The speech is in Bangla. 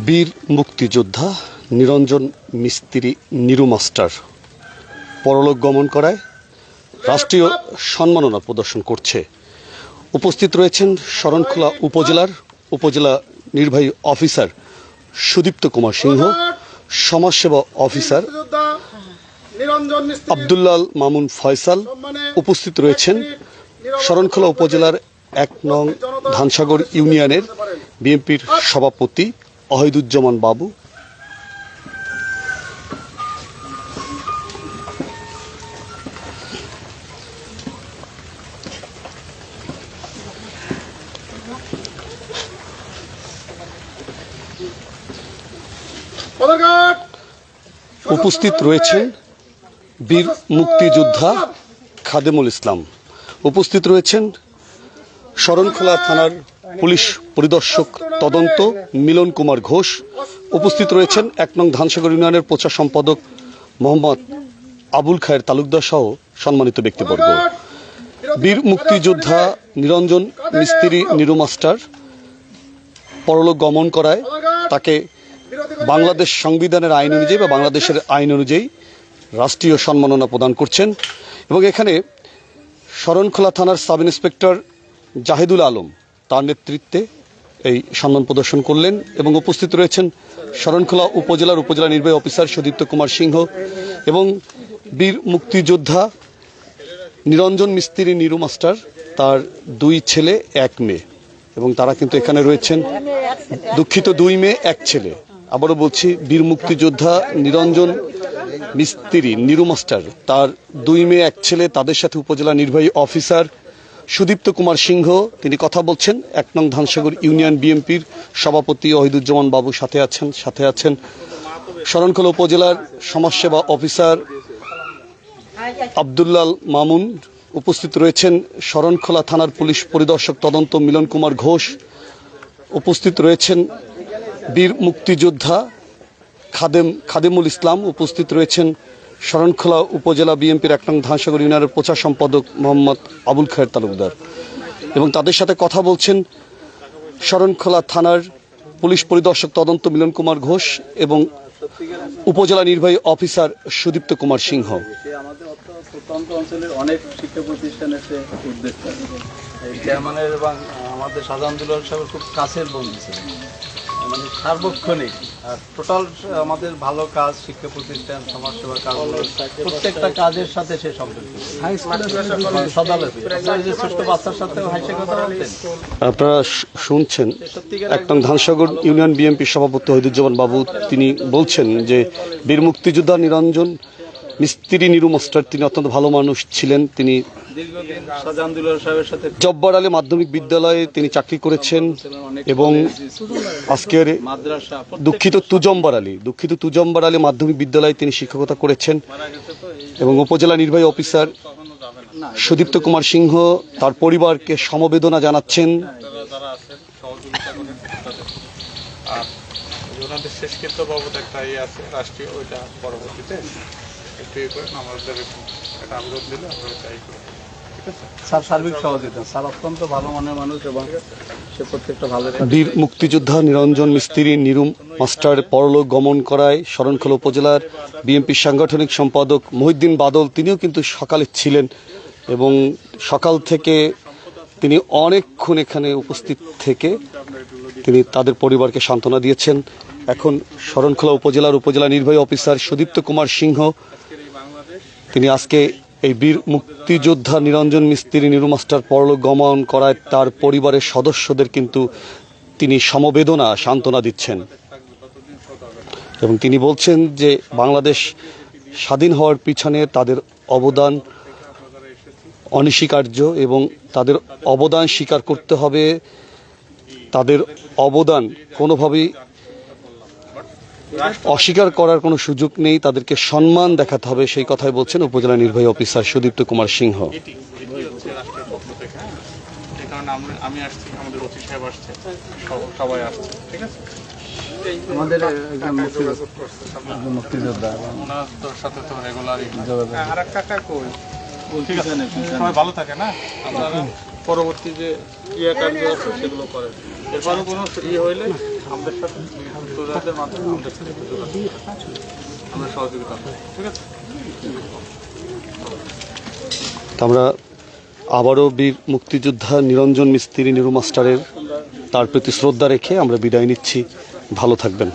বীর মুক্তিযোদ্ধা নিরঞ্জন মিস্ত্রি নিরু মাস্টার পরলোক গমন করায় রাষ্ট্রীয় সম্মাননা প্রদর্শন করছে। উপস্থিত রয়েছেন শরণখোলা উপজেলা নির্বাহী অফিসার সুদীপ্ত কুমার সিংহ, সমাজসেবা অফিসার আব্দুল্লাল মামুন ফয়সাল। উপস্থিত রয়েছেন শরণখোলা উপজেলার ১ নং ধানসাগর ইউনিয়নের বিএনপির সভাপতি অহিদুজ্জামান বাবু। উপস্থিত রয়েছেন বীর মুক্তিযোদ্ধা খাদেমুল ইসলাম। উপস্থিত রয়েছেন শরণখোলা থানার পুলিশ পরিদর্শক তদন্ত মিলন কুমার ঘোষ। উপস্থিত রয়েছেন ১ নং ধানসাগর ইউনিয়নের প্রচার সম্পাদক মোহাম্মদ আবুল খায়ের তালুকদার সহ সম্মানিত ব্যক্তিবর্গ। বীর মুক্তিযোদ্ধা নিরঞ্জন মিস্ত্রি নিরু মাস্টার পরলোক গমন করায় তাকে বাংলাদেশ সংবিধানের আইন অনুযায়ী বা বাংলাদেশের আইন অনুযায়ী রাষ্ট্রীয় সম্মাননা প্রদান করছেন। এবং এখানে শরণখোলা থানার সাব ইন্সপেক্টর জাহিদুল আলম তার নেতৃত্বে এই সম্মান প্রদর্শন করলেন। এবং উপস্থিত রয়েছেন শরণখোলা উপজেলা নির্বাহী অফিসার সুদীপ্ত কুমার সিংহ এবং বীর মুক্তিযোদ্ধা নিরঞ্জন মিস্ত্রি নিরু মাস্টার তার ২ ছেলে ১ মেয়ে। এবং তারা কিন্তু এখানে রয়েছেন, দুঃখিত ২ মেয়ে ১ ছেলে। আবারও বলছি, বীর মুক্তিযোদ্ধা নিরঞ্জন মিস্ত্রি নিরু মাস্টার তার ২ মেয়ে ১ ছেলে, তাদের সাথে উপজেলা নির্বাহী অফিসার সুদীপ্ত কুমার সিংহ তিনি কথা বলছেন। ১ নং ধানসাগর ইউনিয়ন বিএনপির সভাপতি অহিদুজ্জামান বাবু সাথে আছেন শরণখোলা উপজেলার সমাজসেবা অফিসার আব্দুল্লাল মামুন। উপস্থিত রয়েছেন শরণখোলা থানার পুলিশ পরিদর্শক তদন্ত মিলন কুমার ঘোষ। উপস্থিত রয়েছেন বীর মুক্তিযোদ্ধা খাদেমুল ইসলাম। উপস্থিত রয়েছেন শরণখোলা উপজেলা বিএনপির ১ নং ধানসাগর ইউনিয়নের প্রচার সম্পাদক মোহাম্মদ আবুল খায়ের তালুকদার। এবং তাদের সাথে কথা বলছেন শরণখোলা থানার পুলিশ পরিদর্শক তদন্ত মিলন কুমার ঘোষ এবং উপজেলা নির্বাহী অফিসার সুদীপ্ত কুমার সিংহ। আমাদের প্রত্যন্ত অঞ্চলের অনেক শিক্ষা প্রতিষ্ঠান এসে উদ্যোক্তা চেয়ারম্যানের এবং আমাদের শাহজাহানুল্লাহ সাহেবের খুব কাছের বন্ধু ছিলেন, মানে সার্বক্ষণিক আর টোটাল আমাদের ভালো কাজ, শিক্ষা প্রতিষ্ঠান, সমাজসেবা কাজ, প্রত্যেকটা কাজের সাথে সে সম্পৃক্ত। ছোট্ট বাচ্চার সাথে হাসি কথা বলতেন। আপনারা শুনছেন ১ নং ধানসাগর ইউনিয়ন বিএনপি সভাপতি অহিদুজ্জামান বাবু তিনি বলছেন যে বীর মুক্তিযোদ্ধা নিরঞ্জন মিস্ত্রি নিরু মাস্টার তিনি অত্যন্ত ভালো মানুষ ছিলেন। তিনি দীর্ঘদিন শাহজাহানুল্লাহ সাহেবের সাথে জব্বার আলী মাধ্যমিক বিদ্যালয়ে তিনি চাকরি করেছেন এবং আজকের দুঃখিত তুজম্বার আলী মাধ্যমিক বিদ্যালয়ে তিনি শিক্ষকতা করেছেন। এবং উপজেলা নির্বাহী অফিসার সুদীপ্ত কুমার সিংহ তার পরিবারকে সমবেদনা জানাচ্ছেন। শেষকৃত্য বাবদ একটা আছে রাষ্ট্রীয়, ওইটা পরবর্তীতে একটু আমাদের একটা আবেদন দিলে আমরা চাই করি। স্যার সার্বিক সহযোগিতা, স্যার অত্যন্ত ভালো মনের মানুষ এবং সে প্রত্যেকটা ভালো। বীর মুক্তিযোদ্ধা নিরঞ্জন মিস্ত্রি নিরু মাস্টার পরলোক গমন করায় শরণখোলা উপজেলার বিএনপির সাংগঠনিক সম্পাদক মহিউদ্দিন বাদল তিনিও কিন্তু সকালে ছিলেন এবং সকাল থেকে তিনি অনেকক্ষণ এখানে উপস্থিত থেকে তিনি তাদের পরিবারকে সান্ত্বনা দিয়েছেন। এখন শরণখোলা উপজেলা নির্বাহী অফিসার সুদীপ্ত কুমার সিংহ তিনি আজকে এই বীর মুক্তিযোদ্ধা নিরঞ্জন মিস্ত্রি নিরু মাস্টার পরলোক গমন করায় তার পরিবারের সদস্যদের কিন্তু তিনি সমবেদনা সান্ত্বনা দিচ্ছেন। এবং তিনি বলছেন যে বাংলাদেশ স্বাধীন হওয়ার পিছনে তাদের অবদান অনস্বীকার্য এবং তাদের অবদান স্বীকার করতে হবে। তাদের অবদান কোনোভাবেই অস্বীকার করার কোনো সুযোগ নেই, তাদেরকে সম্মান দেখাতে হবে, সেই কথাই বলছেন উপজেলা নির্বাহী অফিসার সুদীপ্ত কুমার সিংহ। আমি আসছি, আমাদের ওসি সাহেব আসছে, সবাই আসছে, ঠিক আছে। আমাদের মুক্তিযোদ্ধা ওনার সাথে তো রেগুলারই আর এক কাকা কই, ঠিক আছে, সবাই ভালো থাকে না। আপনারা পরবর্তী যে ক্রিয়াকার্য আছে সেগুলো করেন, এরপরও কোনো হইলে আমাদের সাথে তোদের মাধ্যমে আমাদের সাথে একটু যোগাযোগ করো। আমরা সহযোগিতা করব, ঠিক আছে? তা আমরা আবারও বীর মুক্তিযোদ্ধা নিরঞ্জন মিস্ত্রি নিরু মাস্টারের তার প্রতি শ্রদ্ধা রেখে আমরা বিদায় নিচ্ছি। ভালো থাকবেন।